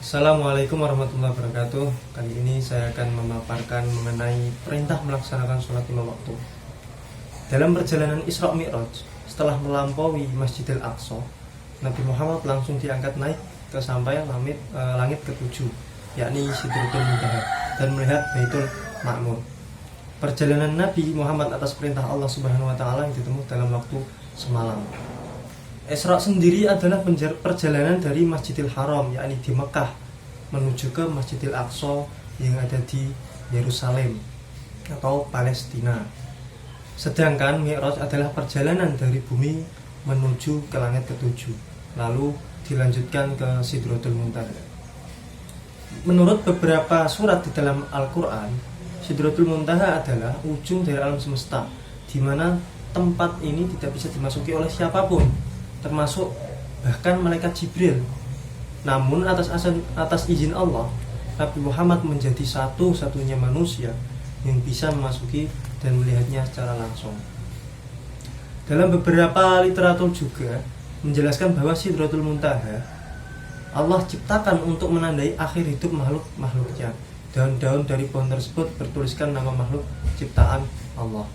Assalamualaikum warahmatullahi wabarakatuh. Kali ini saya akan memaparkan mengenai perintah melaksanakan sholat lima waktu. Dalam perjalanan Isra Mi'raj, setelah melampaui Masjidil Aqsa, Nabi Muhammad langsung diangkat naik ke sampai langit ketujuh, yakni Sidratul Muntaha, dan melihat Baitul Ma'mur. Perjalanan Nabi Muhammad atas perintah Allah Subhanahu wa taala yang ditempuh dalam waktu semalam. Isra sendiri adalah perjalanan dari Masjidil Haram, yakni di Mekah, menuju ke Masjidil Aqsa yang ada di Yerusalem atau Palestina. Sedangkan Mi'raj adalah perjalanan dari bumi menuju ke langit ketujuh, lalu dilanjutkan ke Sidratul Muntaha. Menurut beberapa surat di dalam Al-Quran, Sidratul Muntaha adalah ujung dari alam semesta, di mana tempat ini tidak bisa dimasuki oleh siapapun, termasuk bahkan malaikat Jibril. Namun atas izin Allah, Nabi Muhammad menjadi satu-satunya manusia yang bisa memasuki dan melihatnya secara langsung. Dalam beberapa literatur juga menjelaskan bahwa Sidratul Muntaha Allah ciptakan untuk menandai akhir hidup makhluknya. Daun-daun dari pohon tersebut bertuliskan nama makhluk ciptaan Allah.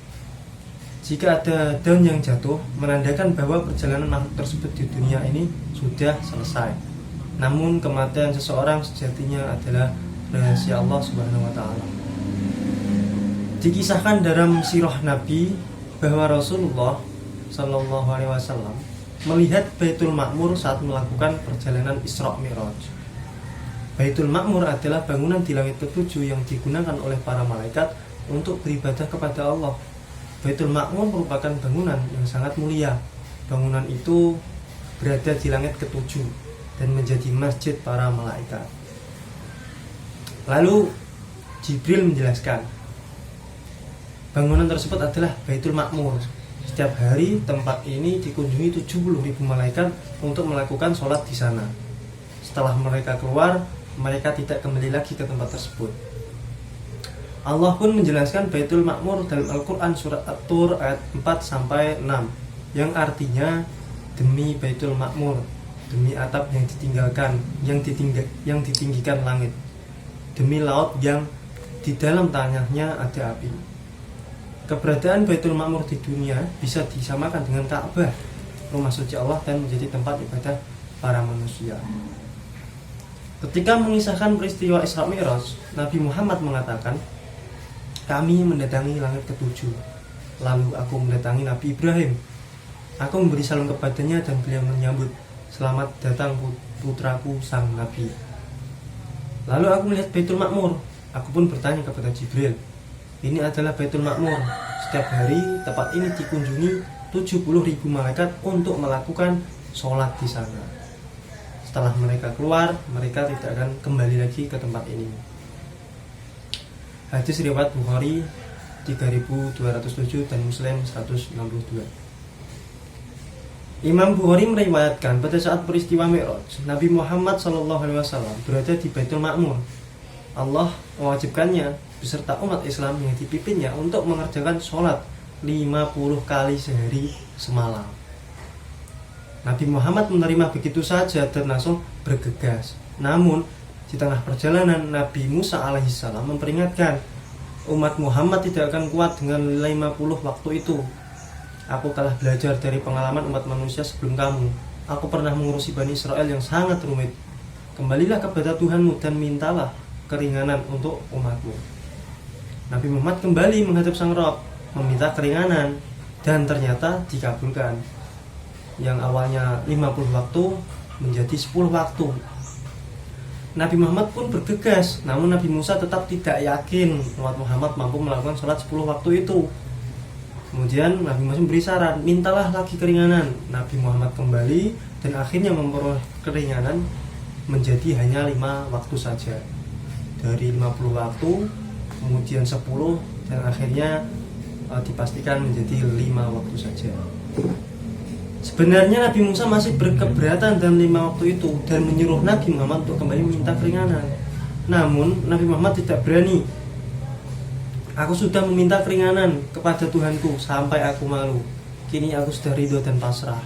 Jika ada daun yang jatuh, menandakan bahwa perjalanan makhluk tersebut di dunia ini sudah selesai. Namun kematian seseorang sejatinya adalah rahasia Allah Subhanahu wa taala. Dikisahkan dalam sirah Nabi bahwa Rasulullah Shallallahu alaihi wasallam melihat Baitul Ma'mur saat melakukan perjalanan Isra Mi'raj. Baitul Ma'mur adalah bangunan di langit ketujuh yang digunakan oleh para malaikat untuk beribadah kepada Allah. Baitul Ma'mur merupakan bangunan yang sangat mulia. Bangunan itu berada di langit ketujuh dan menjadi masjid para malaikat. Lalu Jibril menjelaskan, bangunan tersebut adalah Baitul Ma'mur. Setiap hari tempat ini dikunjungi 70.000 malaikat untuk melakukan sholat di sana. Setelah mereka keluar, mereka tidak kembali lagi ke tempat tersebut. Allah pun menjelaskan Baitul Ma'mur dalam Al-Quran surat At-Tur ayat 4-6, yang artinya demi Baitul Ma'mur, demi atap yang ditinggikan langit, demi laut yang di dalam tanahnya ada api. Keberadaan Baitul Ma'mur di dunia bisa disamakan dengan Ka'bah, rumah suci Allah, dan menjadi tempat ibadah para manusia. Ketika mengisahkan peristiwa Isra Mi'raj, Nabi Muhammad mengatakan, kami mendatangi langit ketujuh. Lalu aku mendatangi Nabi Ibrahim. Aku memberi salam kepadanya dan beliau menyambut, selamat datang putraku sang Nabi. Lalu aku melihat Baitul Ma'mur. Aku pun bertanya kepada Jibril, ini adalah Baitul Ma'mur. Setiap hari tempat ini dikunjungi 70.000 malaikat untuk melakukan sholat di sana. Setelah mereka keluar, mereka tidak akan kembali lagi ke tempat ini. Hadis riwayat Bukhari 3207 dan Muslim 162. Imam Bukhari meriwayatkan pada saat peristiwa Mi'raj, Nabi Muhammad SAW berada di Baitul Ma'mur. Allah mewajibkannya beserta umat Islam yang dipimpinnya untuk mengerjakan sholat 50 kali sehari semalam. Nabi Muhammad menerima begitu saja dan langsung bergegas. Namun di tengah perjalanan, Nabi Musa alaihissalam memperingatkan, umat Muhammad tidak akan kuat dengan 50 waktu itu. Aku telah belajar dari pengalaman umat manusia sebelum kamu. Aku pernah mengurusi Bani Israel yang sangat rumit. Kembalilah kepada Tuhanmu dan mintalah keringanan untuk umatmu. Nabi Muhammad kembali menghadap Sang Rabb, meminta keringanan, dan ternyata dikabulkan. Yang awalnya 50 waktu menjadi 10 waktu. Nabi Muhammad pun bergegas, namun Nabi Musa tetap tidak yakin umat Muhammad mampu melakukan sholat 10 waktu itu. Kemudian Nabi Musa memberi saran, mintalah lagi keringanan. Nabi Muhammad kembali dan akhirnya memperoleh keringanan menjadi hanya 5 waktu saja. Dari 50 waktu, kemudian 10, dan akhirnya dipastikan menjadi 5 waktu saja. Sebenarnya Nabi Musa masih berkeberatan dalam 5 waktu itu dan menyuruh Nabi Muhammad untuk kembali meminta keringanan. Namun Nabi Muhammad tidak berani. Aku sudah meminta keringanan kepada Tuhanku sampai aku malu. Kini aku sudah ridho dan pasrah.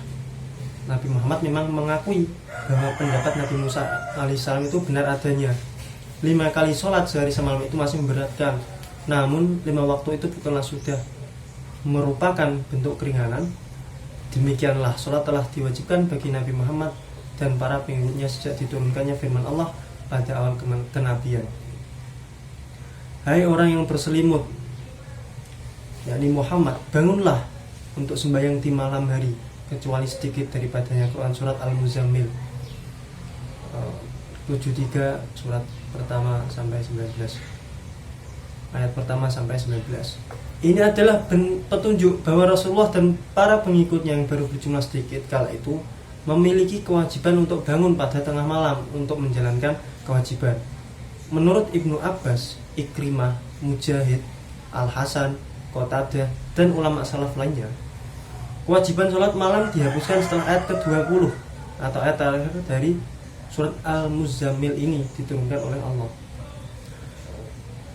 Nabi Muhammad memang mengakui bahwa pendapat Nabi Musa alaihissalam itu benar adanya. 5 kali sholat sehari semalam itu masih memberatkan. Namun 5 waktu itu bukanlah sudah merupakan bentuk keringanan. Demikianlah sholat telah diwajibkan bagi Nabi Muhammad dan para pengikutnya sejak diturunkannya firman Allah pada awal kenabian. Hai orang yang berselimut, yakni Muhammad, bangunlah untuk sembahyang di malam hari, kecuali sedikit daripadanya. Quran surat Al-Muzammil 73 surat pertama sampai 19, ayat pertama sampai 19. Ini adalah petunjuk bahwa Rasulullah dan para pengikutnya yang baru berjumlah sedikit kala itu memiliki kewajiban untuk bangun pada tengah malam untuk menjalankan kewajiban. Menurut Ibnu Abbas, Ikrimah, Mujahid, Al-Hasan, Qatadah, dan ulama salaf lainnya, kewajiban sholat malam dihapuskan setelah ayat ke-20 atau ayat terakhir dari surat Al-Muzammil ini diturunkan oleh Allah.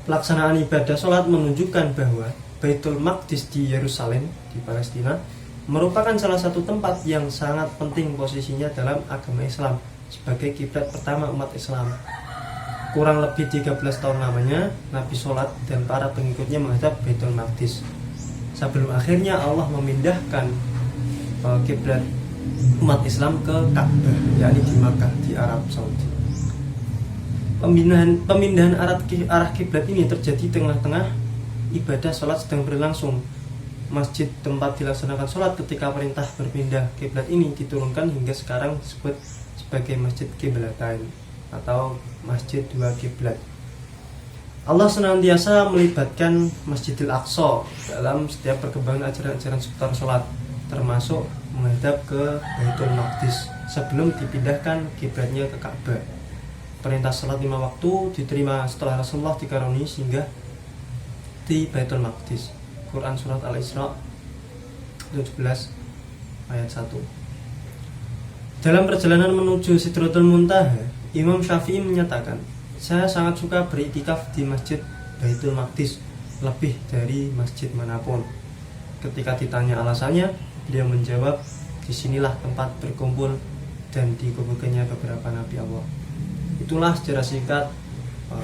Pelaksanaan ibadah sholat menunjukkan bahwa Baitul Maqdis di Yerusalem, di Palestina, merupakan salah satu tempat yang sangat penting posisinya dalam agama Islam sebagai kiblat pertama umat Islam. Kurang lebih 13 tahun lamanya Nabi sholat dan para pengikutnya menghadap Baitul Maqdis sebelum akhirnya Allah memindahkan kiblat umat Islam ke Ka'bah, yakni di Makkah di Arab Saudi. Pemindahan arah kiblat ini terjadi tengah-tengah ibadah sholat sedang berlangsung. Masjid tempat dilaksanakan sholat ketika perintah berpindah kiblat ini diturunkan hingga sekarang disebut sebagai Masjid Qiblatain atau Masjid Dua Kiblat. Allah senantiasa melibatkan Masjidil Aqsa dalam setiap perkembangan ajaran-ajaran seputar sholat, termasuk menghadap ke Baitul Maqdis sebelum dipindahkan kiblatnya ke Ka'bah. Perintah salat 5 waktu diterima setelah Rasulullah dikaruniai sehingga di Baitul Maqdis. Quran surat Al-Isra 17 ayat 1. Dalam perjalanan menuju Sidratul Muntaha, Imam Syafi'i menyatakan, saya sangat suka beriktikaf di Masjid Baitul Maqdis lebih dari masjid manapun. Ketika ditanya alasannya, beliau menjawab, disinilah tempat berkumpul dan dikuburkannya beberapa nabi Allah. Itulah secara singkat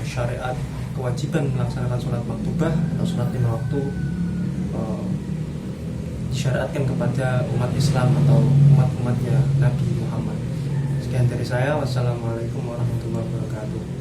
syariat kewajiban melaksanakan sholat maktubah atau sholat 5 waktu disyariatkan kepada umat Islam atau umat-umatnya Nabi Muhammad. Sekian dari saya. Wassalamualaikum warahmatullahi wabarakatuh.